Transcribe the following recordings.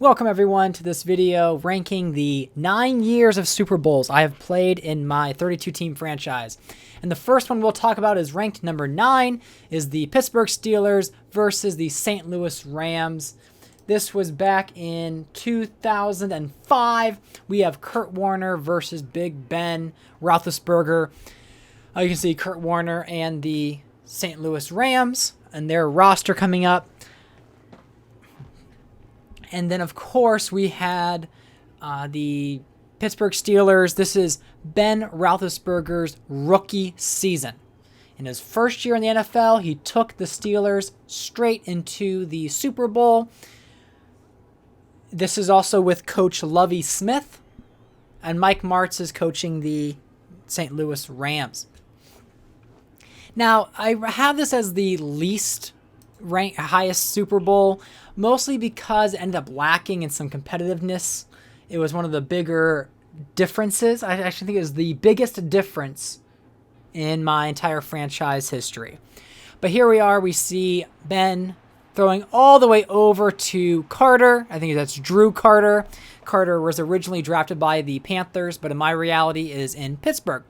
Welcome everyone to this video ranking the 9 years of Super Bowls I have played in my 32-team franchise. And the first one we'll talk about is ranked number 9, is the Pittsburgh Steelers versus the St. Louis Rams. This was back in 2005. We have Kurt Warner versus Big Ben Roethlisberger. You can see Kurt Warner and the St. Louis Rams and their roster coming up. And then, of course, we had the Pittsburgh Steelers. This is Ben Roethlisberger's rookie season. In his first year in the NFL, he took the Steelers straight into the Super Bowl. This is also with Coach Lovie Smith. And Mike Martz is coaching the St. Louis Rams. Now, I have this as the least highest Super Bowl, mostly because it ended up lacking in some competitiveness. It was one of the bigger differences. I actually think it was the biggest difference in my entire franchise history. But here we are. We see Ben throwing all the way over to Carter. I think that's Drew Carter. Carter was originally drafted by the Panthers, but in my reality is in Pittsburgh.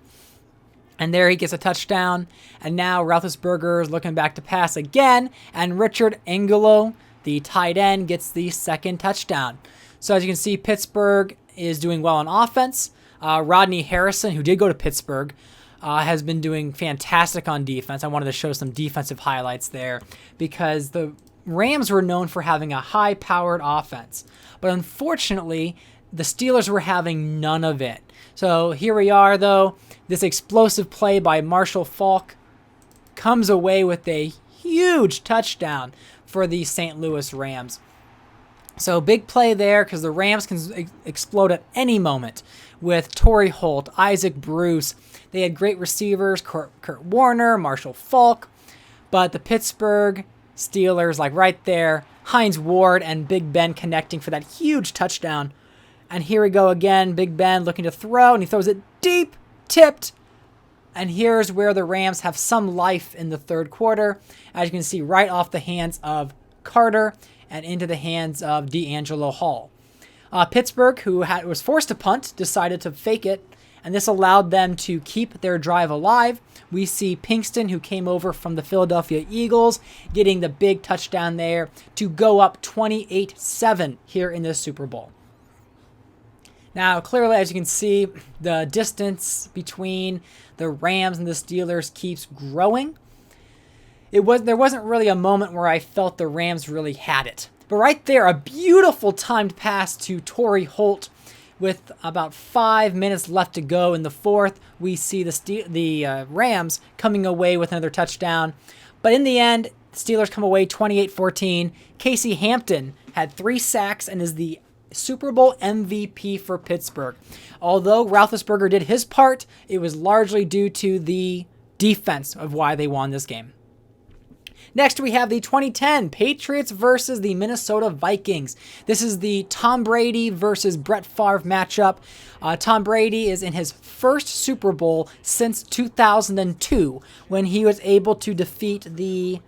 And there he gets a touchdown. And now Roethlisberger is looking back to pass again. And Richard Angelo, the tight end, gets the second touchdown. So as you can see, Pittsburgh is doing well on offense. Rodney Harrison, who did go to Pittsburgh, has been doing fantastic on defense. I wanted to show some defensive highlights there because the Rams were known for having a high-powered offense. But unfortunately, the Steelers were having none of it. So here we are, though. This explosive play by Marshall Faulk comes away with a huge touchdown for the St. Louis Rams. So big play there because the Rams can explode at any moment with Torrey Holt, Isaac Bruce. They had great receivers, Kurt Warner, Marshall Faulk. But the Pittsburgh Steelers, like right there, Hines Ward and Big Ben connecting for that huge touchdown. And here we go again, Big Ben looking to throw, and he throws it deep, tipped. And here's where the Rams have some life in the third quarter. As you can see, right off the hands of Carter and into the hands of D'Angelo Hall. Pittsburgh, who was forced to punt, decided to fake it, and this allowed them to keep their drive alive. We see Pinkston, who came over from the Philadelphia Eagles, getting the big touchdown there to go up 28-7 here in the Super Bowl. Now, clearly, as you can see, the distance between the Rams and the Steelers keeps growing. There wasn't really a moment where I felt the Rams really had it. But right there, a beautiful timed pass to Torrey Holt. With about 5 minutes left to go in the fourth, we see the Rams coming away with another touchdown. But in the end, the Steelers come away 28-14. Casey Hampton had 3 sacks and is the Super Bowl MVP for Pittsburgh. Although Roethlisberger did his part, it was largely due to the defense of why they won this game. Next, we have the 2010 Patriots versus the Minnesota Vikings. This is the Tom Brady versus Brett Favre matchup. Tom Brady is in his first Super Bowl since 2002 when he was able to defeat the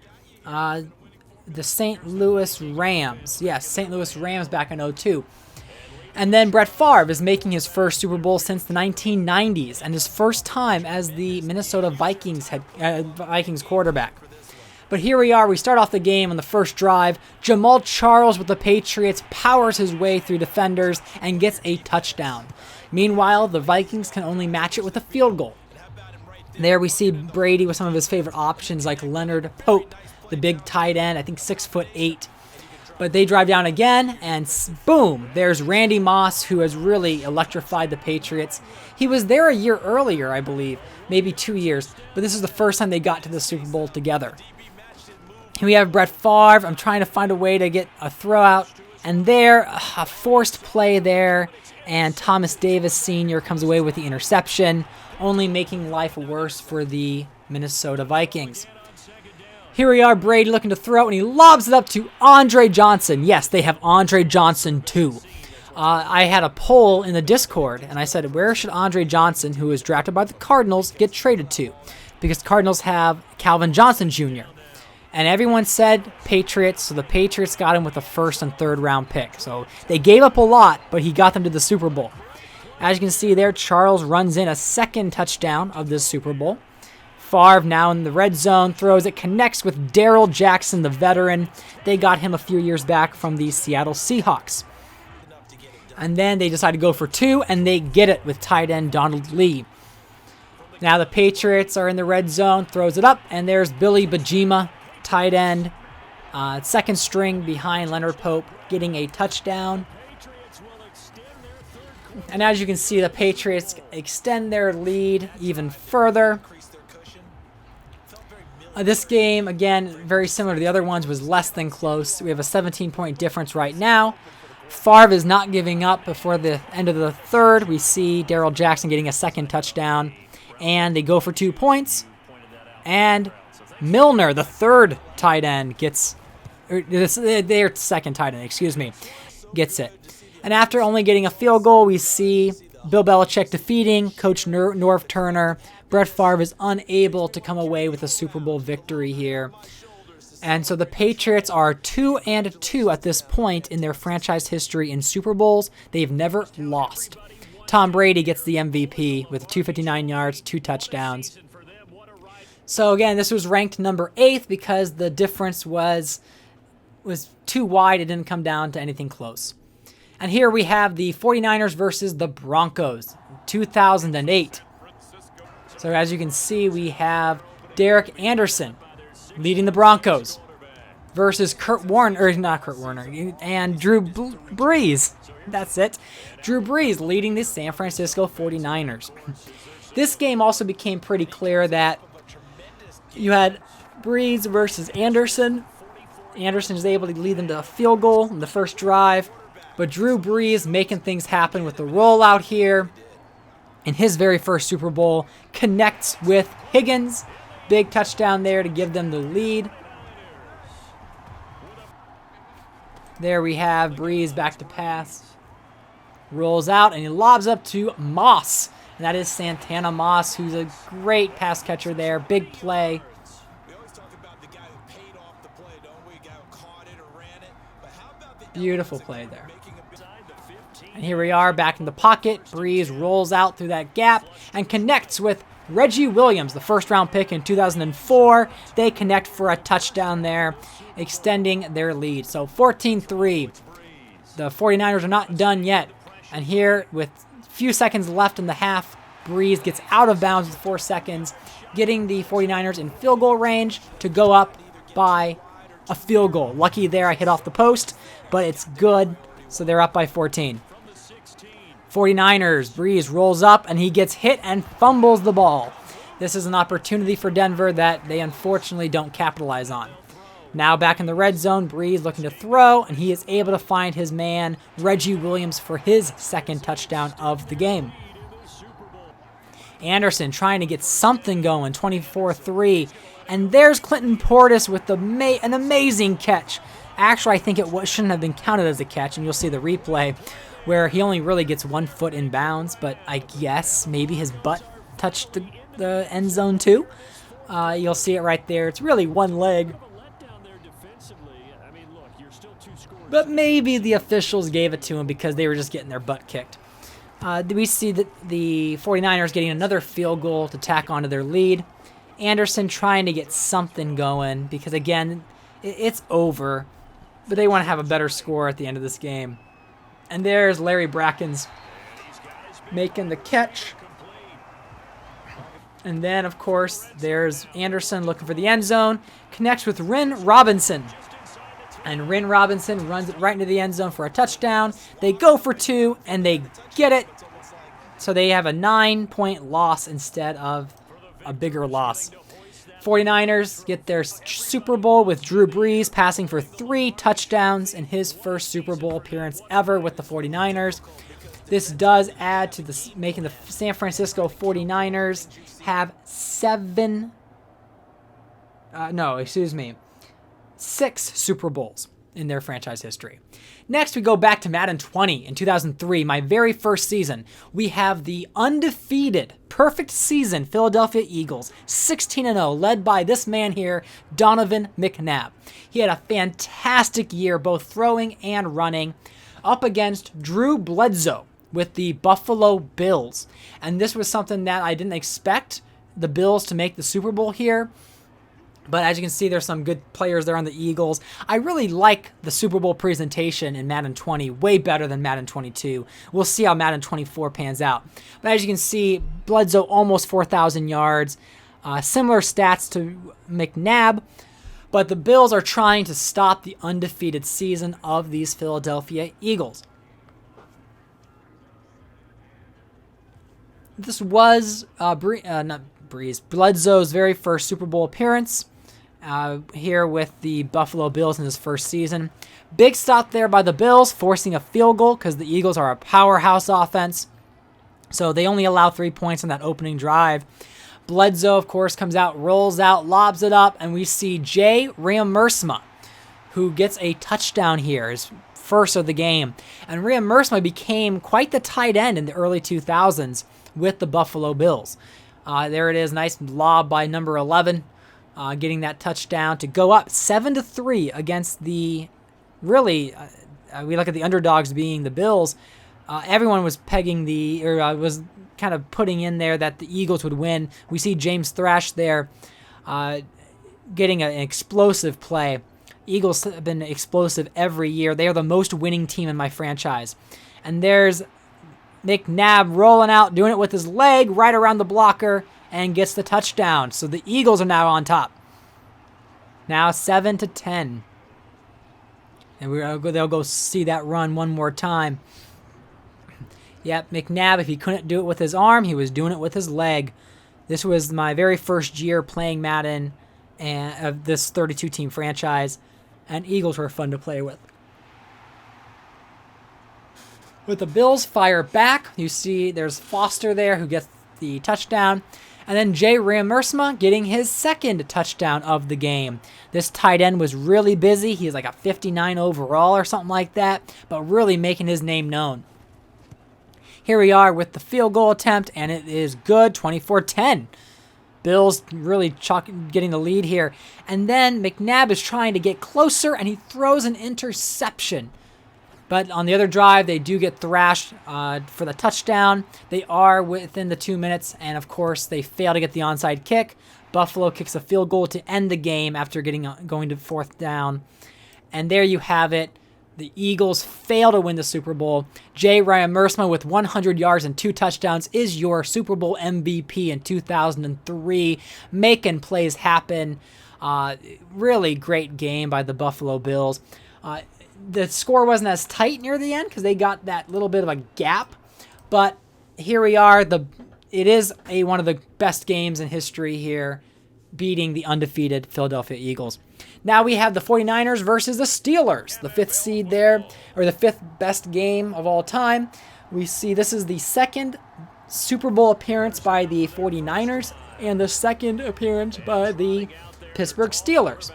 St. Louis Rams. Yes, St. Louis Rams back in 2002. And then Brett Favre is making his first Super Bowl since the 1990s and his first time as the Minnesota Vikings quarterback. But here we are. We start off the game on the first drive. Jamal Charles with the Patriots powers his way through defenders and gets a touchdown. Meanwhile, the Vikings can only match it with a field goal. There we see Brady with some of his favorite options like Leonard Pope, the big tight end, I think 6'8". But they drive down again, and boom, there's Randy Moss, who has really electrified the Patriots. He was there a year earlier, I believe, maybe 2 years, but this is the first time they got to the Super Bowl together. Here we have Brett Favre. I'm trying to find a way to get a throw out, and there, a forced play there, and Thomas Davis Sr. comes away with the interception, only making life worse for the Minnesota Vikings. Here we are, Brady looking to throw, and he lobs it up to Andre Johnson. Yes, they have Andre Johnson too. I had a poll in the Discord, and I said, where should Andre Johnson, who was drafted by the Cardinals, get traded to? Because the Cardinals have Calvin Johnson Jr. And everyone said Patriots, so the Patriots got him with a first and third round pick. So they gave up a lot, but he got them to the Super Bowl. As you can see there, Charles runs in a second touchdown of this Super Bowl. Favre now in the red zone, throws it, connects with Darrell Jackson, the veteran. They got him a few years back from the Seattle Seahawks. And then they decide to go for 2, and they get it with tight end Donald Lee. Now the Patriots are in the red zone, throws it up, and there's Billy Bajima, tight end, second string behind Leonard Pope, getting a touchdown. And as you can see, the Patriots extend their lead even further. This game, again, very similar to the other ones, was less than close. We have a 17-point difference right now. Favre is not giving up. Before the end of the third, we see Darrell Jackson getting a second touchdown. And they go for 2 points. And Milner, the third tight end, gets... their second tight end, excuse me, gets it. And after only getting a field goal, we see Bill Belichick defeating Coach Norv Turner. Brett Favre is unable to come away with a Super Bowl victory here. And so the Patriots are 2-2 at this point in their franchise history in Super Bowls. They've never lost. Tom Brady gets the MVP with 259 yards, 2 touchdowns. So again, this was ranked number 8 because the difference was too wide. It didn't come down to anything close. And here we have the 49ers versus the Broncos, 2008. So as you can see, we have Derek Anderson leading the Broncos versus not Kurt Warner, and Drew Brees. That's it. Drew Brees leading the San Francisco 49ers. This game also became pretty clear that you had Brees versus Anderson. Anderson is able to lead them to a field goal in the first drive, but Drew Brees making things happen with the rollout here in his very first Super Bowl, connects with Higgins. Big touchdown there to give them the lead. There we have Brees back to pass. Rolls out and he lobs up to Moss. And that is Santana Moss, who's a great pass catcher there. Big play. Beautiful play there. And here we are back in the pocket. Brees rolls out through that gap and connects with Reggie Williams, the first-round pick in 2004. They connect for a touchdown there, extending their lead. So 14-3. The 49ers are not done yet. And here, with a few seconds left in the half, Brees gets out of bounds with 4 seconds, getting the 49ers in field goal range to go up by a field goal. Lucky there, I hit off the post, but it's good, so they're up by 14. 49ers, Brees rolls up, and he gets hit and fumbles the ball. This is an opportunity for Denver that they unfortunately don't capitalize on. Now back in the red zone, Brees looking to throw, and he is able to find his man, Reggie Williams, for his second touchdown of the game. Anderson trying to get something going, 24-3. And there's Clinton Portis with an amazing catch. Actually, I think it shouldn't have been counted as a catch, and you'll see the replay where he only really gets 1 foot in bounds, but I guess maybe his butt touched the end zone too. You'll see it right there. It's really one leg. But maybe the officials gave it to him because they were just getting their butt kicked. We see that the 49ers getting another field goal to tack onto their lead. Anderson trying to get something going because, again, it's over. But they want to have a better score at the end of this game. And there's Larry Brackens making the catch. And then, of course, there's Anderson looking for the end zone. Connects with Ren Robinson. And Ren Robinson runs it right into the end zone for a touchdown. They go for 2, and they get it. So they have a 9-point loss instead of a bigger loss. 49ers get their Super Bowl with Drew Brees passing for 3 touchdowns in his first Super Bowl appearance ever with the 49ers. This does add to making the San Francisco 49ers have 6 Super Bowls. in their franchise history. Next, we go back to Madden 20 in 2003, my very first season. We have the undefeated, perfect season Philadelphia Eagles, 16-0, led by this man here, Donovan McNabb. He had a fantastic year, both throwing and running, up against Drew Bledsoe with the Buffalo Bills. And this was something that I didn't expect the Bills to make the Super Bowl here. But as you can see, there's some good players there on the Eagles. I really like the Super Bowl presentation in Madden 20, way better than Madden 22. We'll see how Madden 24 pans out. But as you can see, Bledsoe almost 4,000 yards. Similar stats to McNabb. But the Bills are trying to stop the undefeated season of these Philadelphia Eagles. This was Bledsoe's very first Super Bowl appearance here with the Buffalo Bills in his first season. Big stop there by the Bills, forcing a field goal because the Eagles are a powerhouse offense. So they only allow 3 points on that opening drive. Bledsoe, of course, comes out, rolls out, lobs it up, and we see Jay Reimers, who gets a touchdown here, his first of the game. And Reimers became quite the tight end in the early 2000s with the Buffalo Bills. There it is, nice lob by number 11, getting that touchdown to go up 7-3 against the, really, we look at the underdogs being the Bills. Everyone was pegging was kind of putting in there that the Eagles would win. We see James Thrash there getting an explosive play. Eagles have been explosive every year. They are the most winning team in my franchise. And there's McNabb rolling out, doing it with his leg right around the blocker, and gets the touchdown. So the Eagles are now on top. Now 7-10. And they'll go see that run one more time. Yep, McNabb, if he couldn't do it with his arm, he was doing it with his leg. This was my very first year playing Madden and of this 32-team franchise, and Eagles were fun to play with. With the Bills fire back, you see there's Foster there who gets the touchdown. And then Jay Reimers getting his second touchdown of the game. This tight end was really busy. He's like a 59 overall or something like that, but really making his name known. Here we are with the field goal attempt, and it is good, 24-10. Bills really getting the lead here. And then McNabb is trying to get closer, and he throws an interception. But on the other drive, they do get thrashed for the touchdown. They are within the 2 minutes, and of course, they fail to get the onside kick. Buffalo kicks a field goal to end the game after going to fourth down. And there you have it. The Eagles fail to win the Super Bowl. Jay Reimers with 100 yards and 2 touchdowns is your Super Bowl MVP in 2003, making plays happen. Really great game by the Buffalo Bills. The score wasn't as tight near the end because they got that little bit of a gap. But here we are. It is one of the best games in history here, beating the undefeated Philadelphia Eagles. Now we have the 49ers versus the Steelers, the 5th seed there, or the 5th best game of all time. We see this is the second Super Bowl appearance by the 49ers and the second appearance by the Pittsburgh Steelers.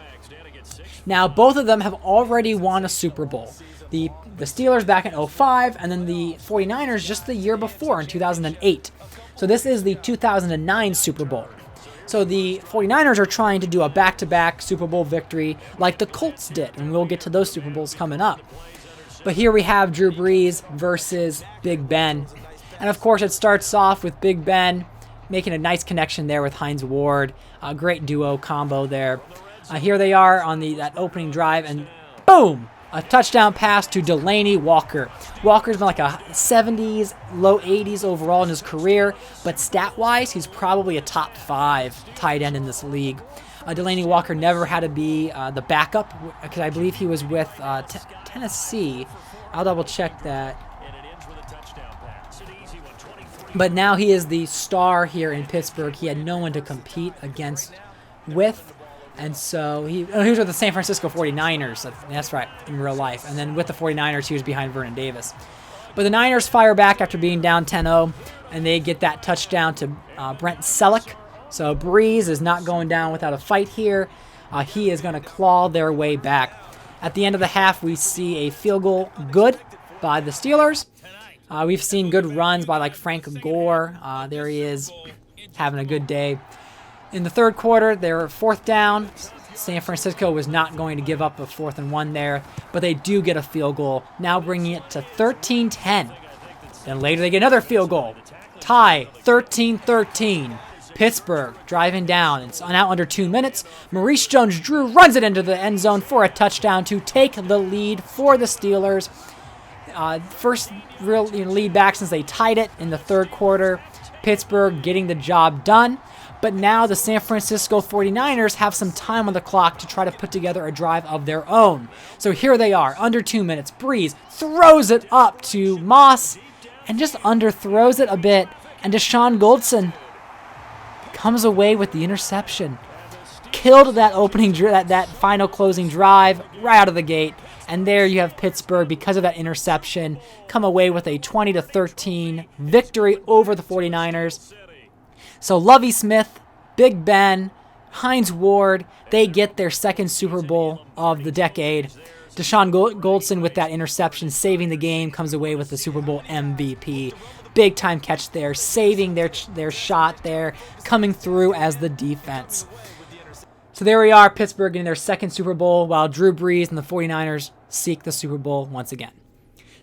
Now, both of them have already won a Super Bowl. The Steelers back in 2005, and then the 49ers just the year before in 2008. So this is the 2009 Super Bowl. So the 49ers are trying to do a back-to-back Super Bowl victory like the Colts did, and we'll get to those Super Bowls coming up. But here we have Drew Brees versus Big Ben. And of course, it starts off with Big Ben making a nice connection there with Hines Ward. A great duo combo there. Here they are on that opening drive, and boom! A touchdown pass to Delanie Walker. Walker's been like a 70s, low 80s overall in his career, but stat-wise, he's probably a top 5 tight end in this league. Delanie Walker never had to be the backup, because I believe he was with Tennessee. I'll double-check that. But now he is the star here in Pittsburgh. He had no one to compete with. And so he was with the San Francisco 49ers. That's right, in real life. And then with the 49ers, he was behind Vernon Davis. But the Niners fire back after being down 10-0, and they get that touchdown to Brent Selleck. So Brees is not going down without a fight here. He is going to claw their way back. At the end of the half, we see a field goal good by the Steelers. We've seen good runs by like Frank Gore. There he is, having a good day. In the third quarter, they were 4th down. San Francisco was not going to give up a 4th and 1 there, but they do get a field goal, now bringing it to 13-10. Then later they get another field goal. Tie, 13-13. Pittsburgh driving down. It's now under 2 minutes. Maurice Jones-Drew runs it into the end zone for a touchdown to take the lead for the Steelers. First real lead back since they tied it in the third quarter. Pittsburgh getting the job done. But now the San Francisco 49ers have some time on the clock to try to put together a drive of their own. So here they are, under 2 minutes. Brees throws it up to Moss and just underthrows it a bit. And Deshaun Goldson comes away with the interception. Killed that opening, that final closing drive right out of the gate. And there you have Pittsburgh, because of that interception, come away with a 20-13 victory over the 49ers. So Lovie Smith, Big Ben, Hines Ward, they get their second Super Bowl of the decade. Deshaun Goldson with that interception, saving the game, comes away with the Super Bowl MVP. Big time catch there, saving their shot there, coming through as the defense. So there we are, Pittsburgh getting their second Super Bowl, while Drew Brees and the 49ers seek the Super Bowl once again.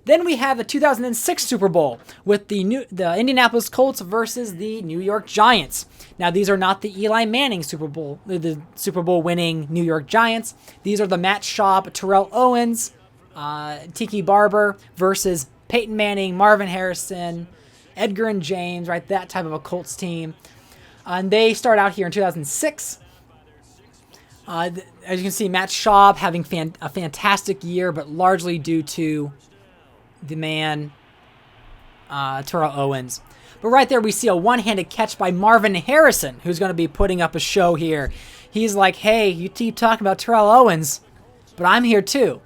Then we have the 2006 Super Bowl with the Indianapolis Colts versus the New York Giants. Now, these are not the Eli Manning Super Bowl, the Super Bowl winning New York Giants. These are the Matt Schaub, Terrell Owens, Tiki Barber versus Peyton Manning, Marvin Harrison, Edgar and James, right? That type of a Colts team. And they start out here in 2006. As you can see, Matt Schaub having a fantastic year, but largely due to the man, Terrell Owens. But right there, we see a one-handed catch by Marvin Harrison, who's going to be putting up a show here. He's like, hey, you keep talking about Terrell Owens, but I'm here too.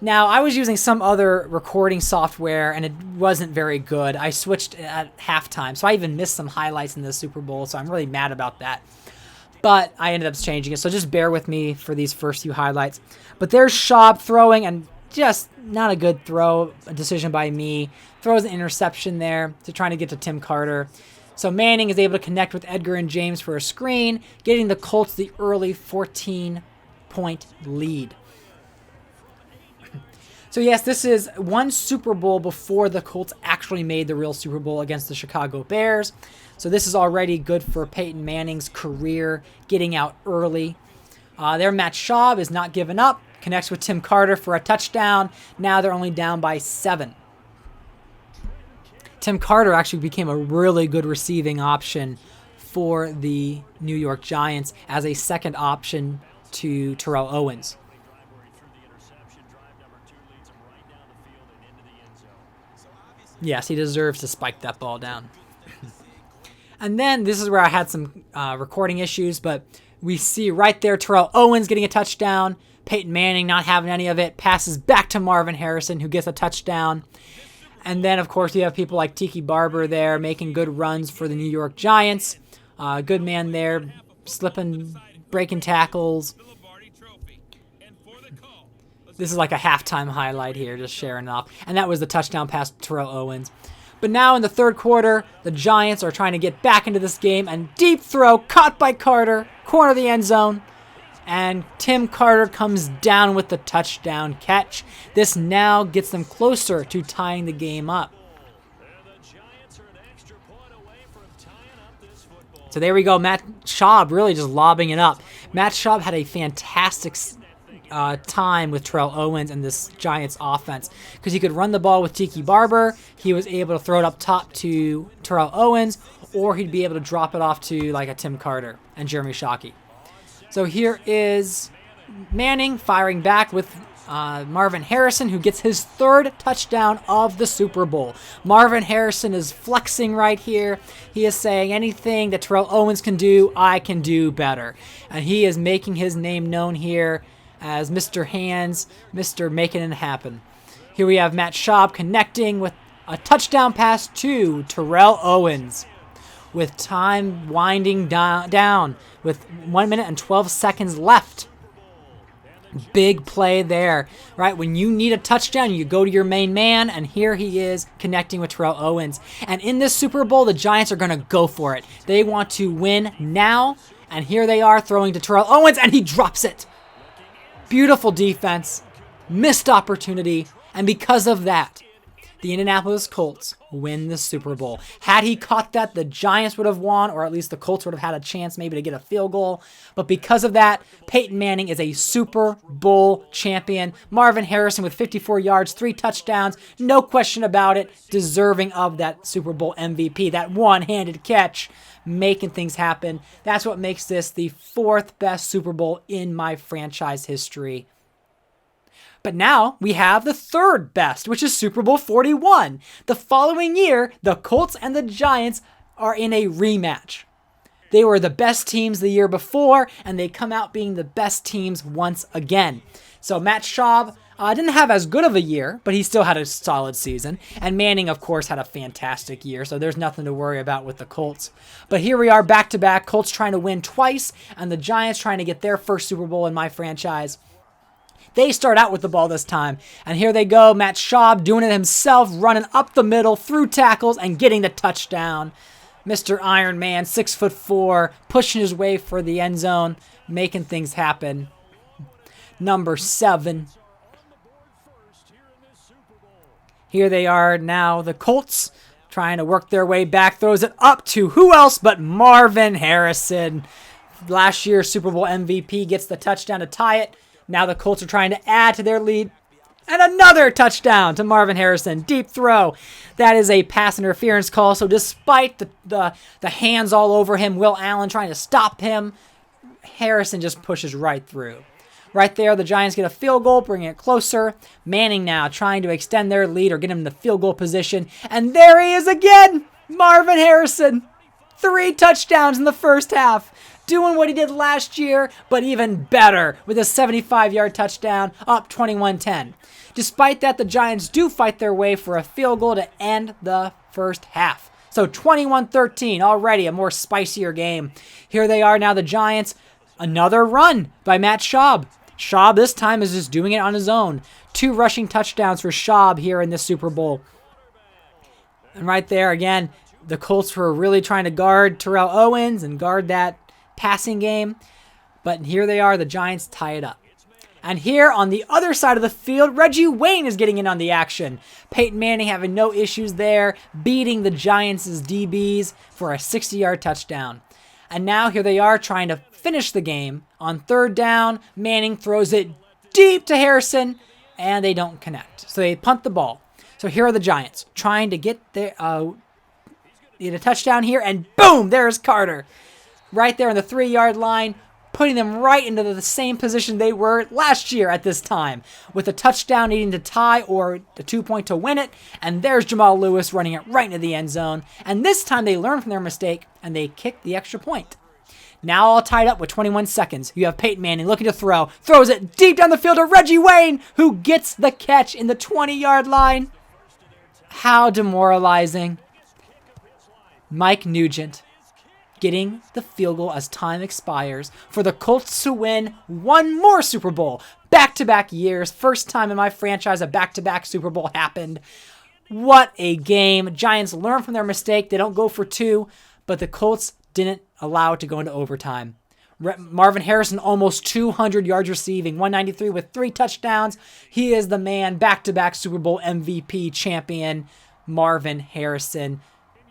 Now, I was using some other recording software, and it wasn't very good. I switched at halftime, so I even missed some highlights in the Super Bowl, so I'm really mad about that. But I ended up changing it, so just bear with me for these first few highlights. But there's Schaub throwing, and just not a good throw, a decision by me. Throws an interception there to trying to get to Tim Carter. So Manning is able to connect with Edgar and James for a screen, getting the Colts the early 14-point lead. So yes, this is one Super Bowl before the Colts actually made the real Super Bowl against the Chicago Bears. So this is already good for Peyton Manning's career, getting out early. There, Matt Schaub is not giving up, connects with Tim Carter for a touchdown. Now they're only down by 7. Tim Carter actually became a really good receiving option for the New York Giants as a second option to Terrell Owens. Yes, he deserves to spike that ball down. And then this is where I had some recording issues, but we see right there Terrell Owens getting a touchdown. Peyton Manning not having any of it. Passes back to Marvin Harrison, who gets a touchdown. And then, of course, you have people like Tiki Barber there making good runs for the New York Giants. Good man there, slipping, breaking tackles. This is like a halftime highlight here, just sharing off. And that was the touchdown pass to Terrell Owens. But now in the third quarter, the Giants are trying to get back into this game. And deep throw, caught by Carter, corner of the end zone. And Tim Carter comes down with the touchdown catch. This now gets them closer to tying the game up. So there we go. Matt Schaub really just lobbing it up. Matt Schaub had a fantastic time with Terrell Owens and this Giants offense because he could run the ball with Tiki Barber. He was able to throw it up top to Terrell Owens, or he'd be able to drop it off to like a Tim Carter and Jeremy Shockey. So here is Manning firing back with Marvin Harrison, who gets his third touchdown of the Super Bowl. Marvin Harrison is flexing right here. He is saying anything that Terrell Owens can do, I can do better. And he is making his name known here as Mr. Hands, Mr. Making It Happen. Here we have Matt Schaub connecting with a touchdown pass to Terrell Owens. With time winding down with 1 minute and 12 seconds left. Big play there, right? When you need a touchdown, you go to your main man, and here he is connecting with Terrell Owens. And in this Super Bowl, the Giants are going to go for it. They want to win now, and here they are throwing to Terrell Owens, and he drops it. Beautiful defense, missed opportunity, and because of that, the Indianapolis Colts win the Super Bowl. Had he caught that, the Giants would have won, or at least the Colts would have had a chance maybe to get a field goal. But because of that, Peyton Manning is a Super Bowl champion. Marvin Harrison with 54 yards, 3 touchdowns, no question about it, deserving of that Super Bowl MVP, that one-handed catch, making things happen. That's what makes this the 4th best Super Bowl in my franchise history. But now we have the 3rd best, which is Super Bowl 41. The following year, the Colts and the Giants are in a rematch. They were the best teams the year before, and they come out being the best teams once again. So Matt Schaub didn't have as good of a year, but he still had a solid season. And Manning, of course, had a fantastic year, so there's nothing to worry about with the Colts. But here we are back-to-back, Colts trying to win twice, and the Giants trying to get their first Super Bowl in my franchise. They start out with the ball this time, and here they go. Matt Schaub doing it himself, running up the middle, through tackles, and getting the touchdown. Mr. Iron Man, 6'4", pushing his way for the end zone, making things happen. Number 7. Here they are now, the Colts, trying to work their way back, throws it up to who else but Marvin Harrison. Last year's Super Bowl MVP gets the touchdown to tie it. Now the Colts are trying to add to their lead. And another touchdown to Marvin Harrison. Deep throw. That is a pass interference call. So despite the hands all over him, Will Allen trying to stop him, Harrison just pushes right through. Right there, the Giants get a field goal, bringing it closer. Manning now trying to extend their lead or get him in the field goal position. And there he is again. Marvin Harrison. 3 touchdowns in the first half. Doing what he did last year, but even better with a 75-yard touchdown, up 21-10. Despite that, the Giants do fight their way for a field goal to end the first half. So 21-13, already a more spicier game. Here they are now, the Giants. Another run by Matt Schaub. Schaub this time is just doing it on his own. 2 rushing touchdowns for Schaub here in this Super Bowl. And right there, again, the Colts were really trying to guard Terrell Owens and guard that passing game, but here they are, the Giants tie it up. And here on the other side of the field, Reggie Wayne is getting in on the action. Peyton Manning having no issues there, beating the Giants' DBs for a 60-yard touchdown. And now here they are trying to finish the game. On 3rd down, Manning throws it deep to Harrison, and they don't connect. So they punt the ball. So here are the Giants trying to get their get a touchdown here, and boom, there's Carter. Right there on the 3-yard line, putting them right into the same position they were last year at this time, with a touchdown needing to tie or the 2-point to win it. And there's Jamal Lewis running it right into the end zone. And this time they learned from their mistake, and they kicked the extra point. Now all tied up with 21 seconds. You have Peyton Manning looking to throw. Throws it deep down the field to Reggie Wayne, who gets the catch in the 20-yard line. How demoralizing. Mike Nugent getting the field goal as time expires for the Colts to win one more Super Bowl. Back-to-back years. First time in my franchise a back-to-back Super Bowl happened. What a game. Giants learn from their mistake. They don't go for 2, but the Colts didn't allow it to go into overtime. Marvin Harrison almost 200 yards receiving, 193 with 3 touchdowns. He is the man, back-to-back Super Bowl MVP champion, Marvin Harrison.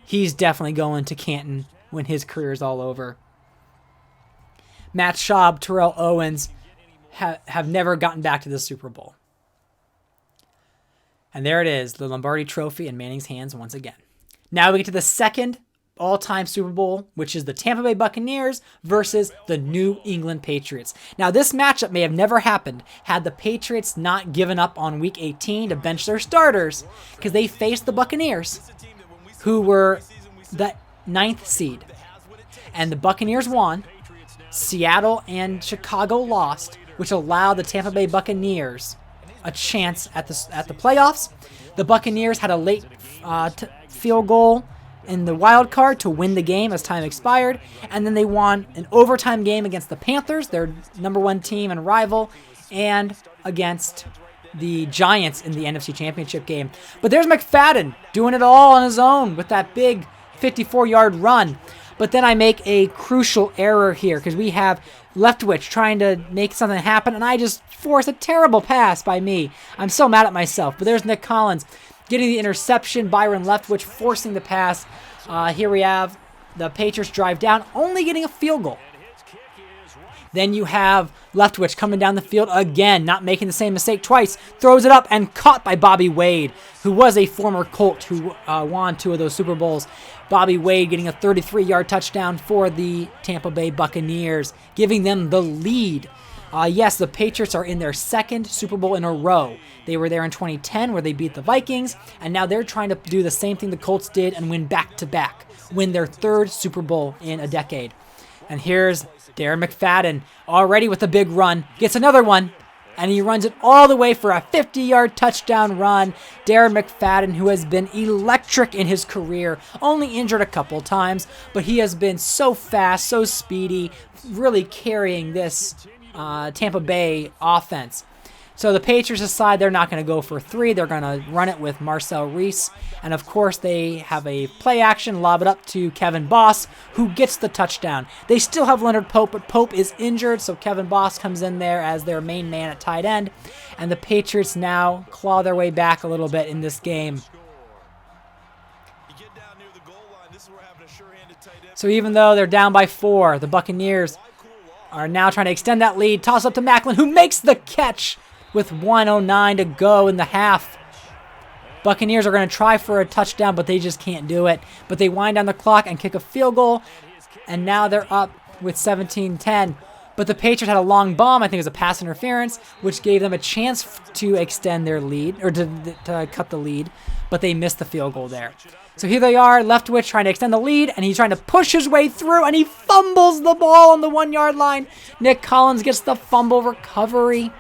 He's definitely going to Canton when his career is all over. Matt Schaub, Terrell Owens have never gotten back to the Super Bowl. And there it is, the Lombardi Trophy in Manning's hands once again. Now we get to the second all-time Super Bowl, which is the Tampa Bay Buccaneers versus the New England Patriots. Now this matchup may have never happened had the Patriots not given up on Week 18 to bench their starters, because they faced the Buccaneers, who were the 9th seed. And the Buccaneers won. Seattle and Chicago lost, which allowed the Tampa Bay Buccaneers a chance at the playoffs. The Buccaneers had a late field goal in the wild card to win the game as time expired, and then they won an overtime game against the Panthers, their number 1 team and rival, and against the Giants in the NFC Championship game. But there's McFadden doing it all on his own with that big 54-yard run. But then I make a crucial error here because we have Leftwich trying to make something happen, and I just force a terrible pass by me. I'm so mad at myself. But there's Nick Collins getting the interception. Byron Leftwich forcing the pass. Here we have the Patriots drive down, only getting a field goal. Then you have Leftwich coming down the field again, not making the same mistake twice. Throws it up and caught by Bobby Wade, who was a former Colt who won 2 of those Super Bowls. Bobby Wade getting a 33-yard touchdown for the Tampa Bay Buccaneers, giving them the lead. Yes, the Patriots are in their 2nd Super Bowl in a row. They were there in 2010 where they beat the Vikings, and now they're trying to do the same thing the Colts did and win back-to-back, win their 3rd Super Bowl in a decade. And here's Darren McFadden, already with a big run, gets another one, and he runs it all the way for a 50-yard touchdown run. Darren McFadden, who has been electric in his career, only injured a couple times, but he has been so fast, so speedy, really carrying this Tampa Bay offense. So the Patriots decide they're not going to go for 3. They're going to run it with Marcel Reese. And, of course, they have a play action, lob it up to Kevin Boss, who gets the touchdown. They still have Leonard Pope, but Pope is injured, so Kevin Boss comes in there as their main man at tight end. And the Patriots now claw their way back a little bit in this game. So even though they're down by 4, the Buccaneers are now trying to extend that lead. Toss up to Macklin, who makes the catch with 1:09 to go in the half. Buccaneers are going to try for a touchdown, but they just can't do it. But they wind down the clock and kick a field goal, and now they're up with 17-10. But the Patriots had a long bomb, I think it was a pass interference, which gave them a chance to extend their lead, or to cut the lead, but they missed the field goal there. So here they are, Leftwich trying to extend the lead, and he's trying to push his way through, and he fumbles the ball on the 1-yard line. Nick Collins gets the fumble recovery.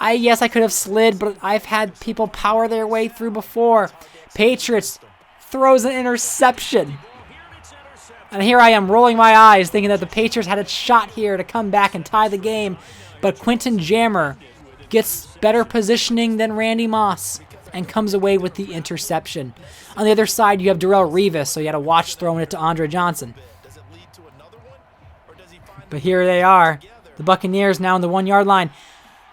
Yes, I could have slid, but I've had people power their way through before. Patriots throws an interception. And here I am rolling my eyes thinking that the Patriots had a shot here to come back and tie the game. But Quentin Jammer gets better positioning than Randy Moss and comes away with the interception. On the other side, you have Darrelle Revis, so you had to watch throwing it to Andre Johnson. But here they are, the Buccaneers now on the 1-yard line.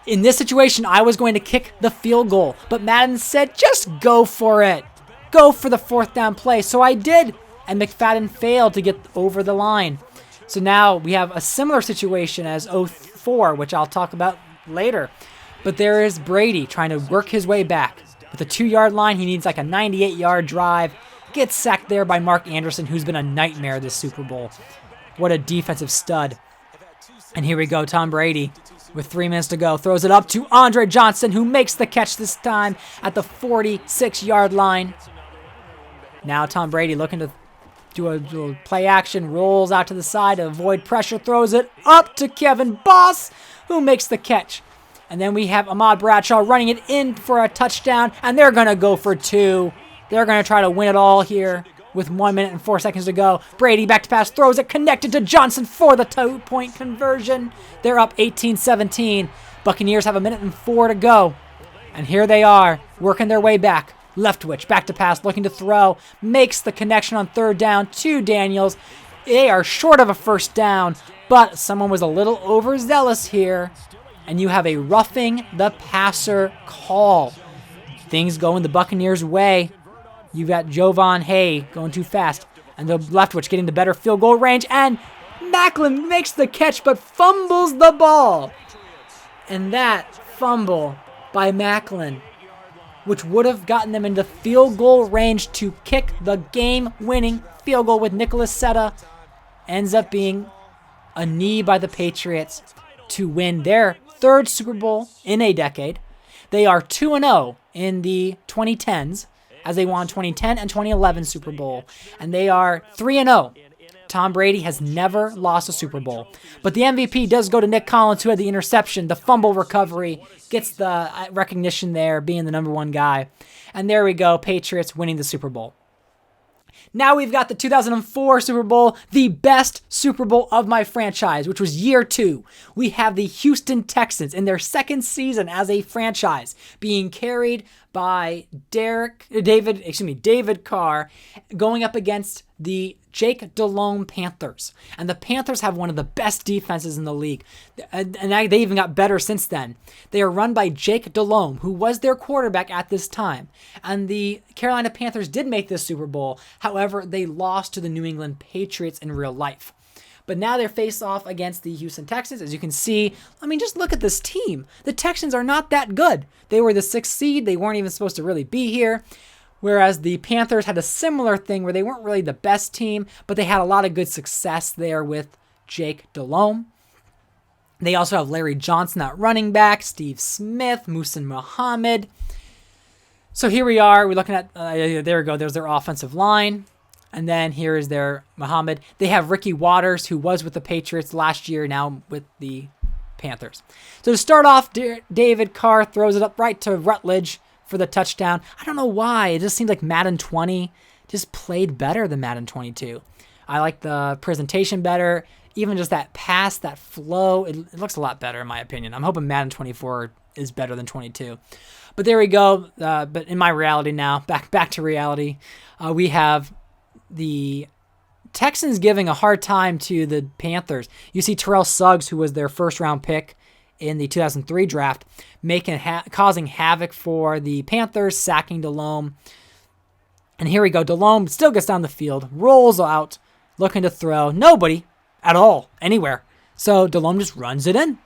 In this situation, I was going to kick the field goal, but Madden said, just go for it. Go for the 4th down play. So I did, and McFadden failed to get over the line. So now we have a similar situation as 04, which I'll talk about later. But there is Brady trying to work his way back. With a 2-yard line, he needs like a 98-yard drive. Gets sacked there by Mark Anderson, who's been a nightmare this Super Bowl. What a defensive stud. And here we go, Tom Brady. With 3 minutes to go, throws it up to Andre Johnson, who makes the catch this time at the 46-yard line. Now Tom Brady looking to do a play action, rolls out to the side to avoid pressure, throws it up to Kevin Boss, who makes the catch. And then we have Ahmad Bradshaw running it in for a touchdown, and they're going to go for 2. They're going to try to win it all here with 1 minute and 4 seconds to go. Brady back to pass, throws it, connected to Johnson for the 2-point conversion. They're up 18-17. Buccaneers have 1 minute and 4 to go. And here they are, working their way back. Leftwich back to pass, looking to throw. Makes the connection on 3rd down to Daniels. They are short of a 1st down, but someone was a little overzealous here. And you have a roughing the passer call. Things going the Buccaneers' way. You've got Jovan Hay going too fast. And the Leftwich getting the better field goal range. And Macklin makes the catch but fumbles the ball. And that fumble by Macklin, which would have gotten them into field goal range to kick the game-winning field goal with Nicholas Setta, ends up being a knee by the Patriots to win their 3rd Super Bowl in a decade. They are 2-0 in the 2010s, as they won 2010 and 2011 Super Bowl. And they are 3-0. Tom Brady has never lost a Super Bowl. But the MVP does go to Nick Collins, who had the interception, the fumble recovery, gets the recognition there, being the #1 guy. And there we go, Patriots winning the Super Bowl. Now we've got the 2004 Super Bowl, the best Super Bowl of my franchise, which was year 2. We have the Houston Texans in their second season as a franchise being carried by David Carr going up against the Jake Delhomme Panthers. And the Panthers have one of the best defenses in the league. And they even got better since then. They are run by Jake Delhomme, who was their quarterback at this time. And the Carolina Panthers did make this Super Bowl. However, they lost to the New England Patriots in real life. But now they're face off against the Houston Texans. As you can see, I mean, just look at this team. The Texans are not that good. They were the 6th seed. They weren't even supposed to really be here. Whereas the Panthers had a similar thing where they weren't really the best team, but they had a lot of good success there with Jake Delhomme. They also have Larry Johnson at running back, Steve Smith, Muhsin Muhammad. So here we are. We're looking at, there we go. There's their offensive line. And then here is their Muhammad. They have Ricky Watters, who was with the Patriots last year, now with the Panthers. So to start off, David Carr throws it up right to Rutledge for the touchdown. I don't know why. It just seems like Madden 20 just played better than Madden 22. I like the presentation better. Even just that pass, that flow, it looks a lot better in my opinion. I'm hoping Madden 24 is better than 22. But there we go. But in my reality now, back to reality, we have the Texans giving a hard time to the Panthers. You see Terrell Suggs, who was their first-round pick in the 2003 draft, causing havoc for the Panthers, sacking Delhomme. And here we go. Delhomme still gets down the field, rolls out, looking to throw. Nobody at all, anywhere. So Delhomme just runs it in.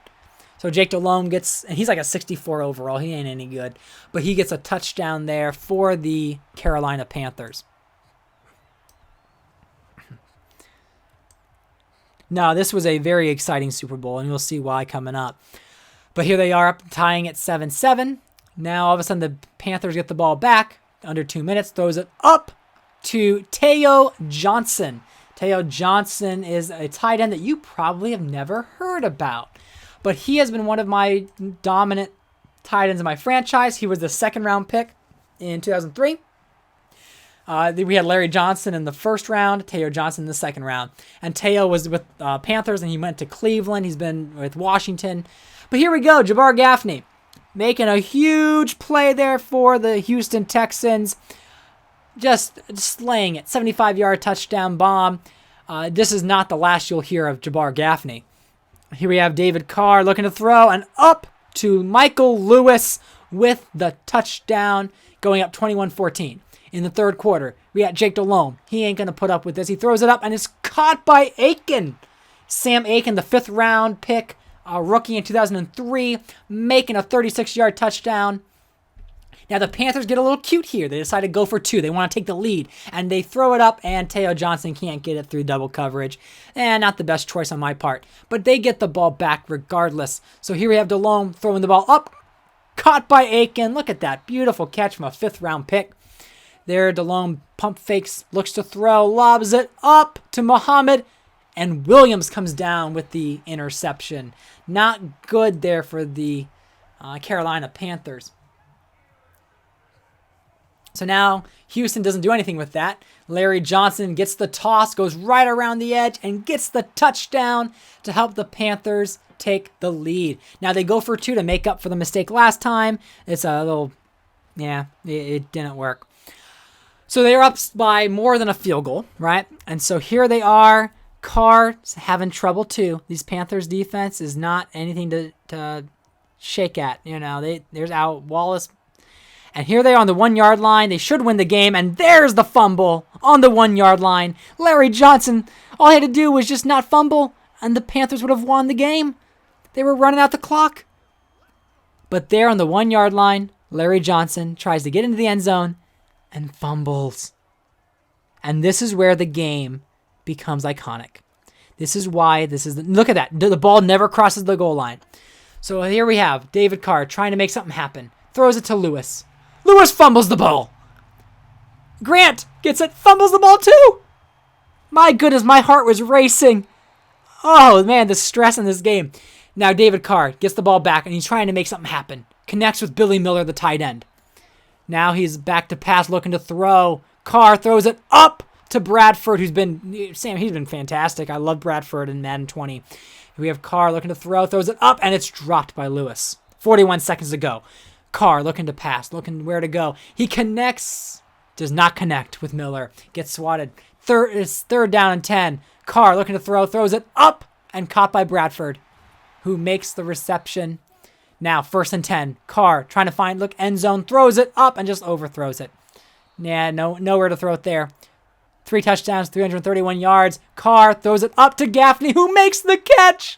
So Jake Delhomme gets, and he's like a 64 overall. He ain't any good. But he gets a touchdown there for the Carolina Panthers. No, this was a very exciting Super Bowl, and you'll see why coming up. But here they are up tying at 7-7. Now, all of a sudden, the Panthers get the ball back under 2 minutes, throws it up to Teo Johnson. Teo Johnson is a tight end that you probably have never heard about. But he has been one of my dominant tight ends in my franchise. He was the second-round pick in 2003. We had Larry Johnson in the first round, Teo Johnson in the second round. And Teo was with Panthers, and he went to Cleveland. He's been with Washington. But here we go, Jabbar Gaffney making a huge play there for the Houston Texans. Just slaying it, 75-yard touchdown bomb. This is not the last you'll hear of Jabbar Gaffney. Here we have David Carr looking to throw, and up to Michael Lewis with the touchdown, going up 21-14. In the third quarter, we got Jake Delhomme. He ain't going to put up with this. He throws it up, and it's caught by Aiken. Sam Aiken, the 5th-round pick, a rookie in 2003, making a 36-yard touchdown. Now, the Panthers get a little cute here. They decide to go for 2. They want to take the lead, and they throw it up, and Teo Johnson can't get it through double coverage. And not the best choice on my part. But they get the ball back regardless. So here we have Delhomme throwing the ball up, caught by Aiken. Look at that beautiful catch from a 5th-round pick. There, Delhomme pump fakes, looks to throw, lobs it up to Muhammad, and Williams comes down with the interception. Not good there for the Carolina Panthers. So now Houston doesn't do anything with that. Larry Johnson gets the toss, goes right around the edge, and gets the touchdown to help the Panthers take the lead. Now they go for 2 to make up for the mistake last time. It's a little, it didn't work. So they're up by more than a field goal, right? And so here they are. Carr's having trouble too. These Panthers defense is not anything to shake at. There's out Wallace. And here they are on the 1-yard line. They should win the game. And there's the fumble on the 1-yard line. Larry Johnson, all he had to do was just not fumble, and the Panthers would have won the game. They were running out the clock. But there on the 1-yard line, Larry Johnson tries to get into the end zone and fumbles. And this is where the game becomes iconic. This is why look at that. The ball never crosses the goal line. So here we have David Carr trying to make something happen. Throws it to Lewis. Lewis fumbles the ball. Grant gets it, fumbles the ball too. My goodness, my heart was racing. Oh man, the stress in this game. Now David Carr gets the ball back and he's trying to make something happen. Connects with Billy Miller, the tight end. Now he's back to pass, looking to throw. Carr throws it up to Bradford, he's been fantastic. I love Bradford in Madden 20. We have Carr looking to throw, throws it up, and it's dropped by Lewis. 41 seconds to go. Carr looking to pass, looking where to go. He connects, does not connect with Miller. Gets swatted. Third down and 10. Carr looking to throw, throws it up, and caught by Bradford, who makes the reception. Now, 1st and 10. Carr trying to find, end zone, throws it up, and just overthrows it. Yeah, nowhere to throw it there. 3 touchdowns, 331 yards. Carr throws it up to Gaffney, who makes the catch.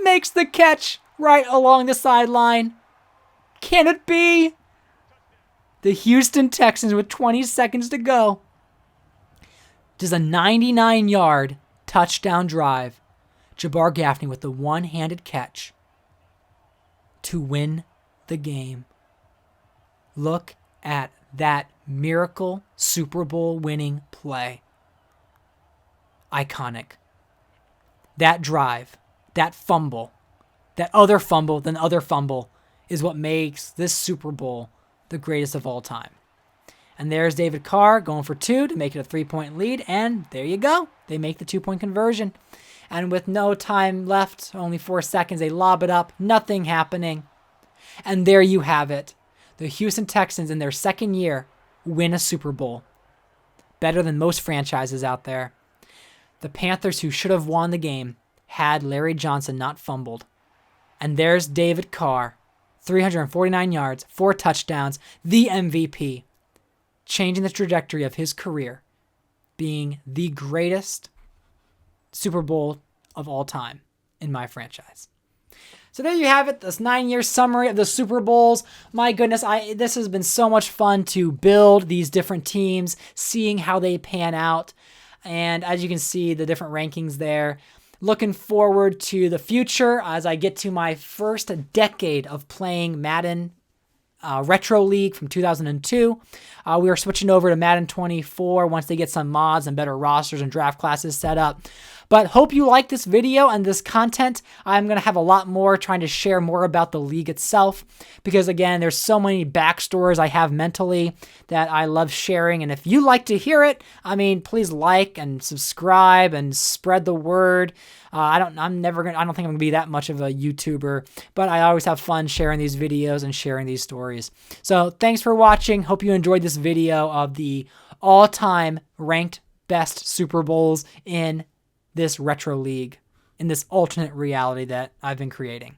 Makes the catch right along the sideline. Can it be? The Houston Texans with 20 seconds to go does a 99-yard touchdown drive. Jabbar Gaffney with the one-handed catch to win the game. Look at that miracle Super Bowl winning play. Iconic. That drive, that fumble, that other fumble, then other fumble is what makes this Super Bowl the greatest of all time. And there's David Carr going for 2 to make it a 3-point lead. And there you go. They make the 2-point conversion. And with no time left, only 4 seconds, they lob it up. Nothing happening. And there you have it. The Houston Texans in their second year win a Super Bowl. Better than most franchises out there. The Panthers, who should have won the game, had Larry Johnson not fumbled. And there's David Carr. 349 yards, 4 touchdowns, the MVP. Changing the trajectory of his career. Being the greatest Super Bowl of all time in my franchise. So there you have it, this 9-year summary of the Super Bowls. My goodness, this has been so much fun to build these different teams, seeing how they pan out. And as you can see, the different rankings there. Looking forward to the future as I get to my first decade of playing Madden Retro League from 2002. We are switching over to Madden 24 once they get some mods and better rosters and draft classes set up. But hope you like this video and this content. I'm going to have a lot more trying to share more about the league itself because, again, there's so many backstories I have mentally that I love sharing. And if you like to hear it, please like and subscribe and spread the word. I don't think I'm going to be that much of a YouTuber, but I always have fun sharing these videos and sharing these stories. So thanks for watching. Hope you enjoyed this video of the all-time ranked best Super Bowls in this retro league, in this alternate reality that I've been creating.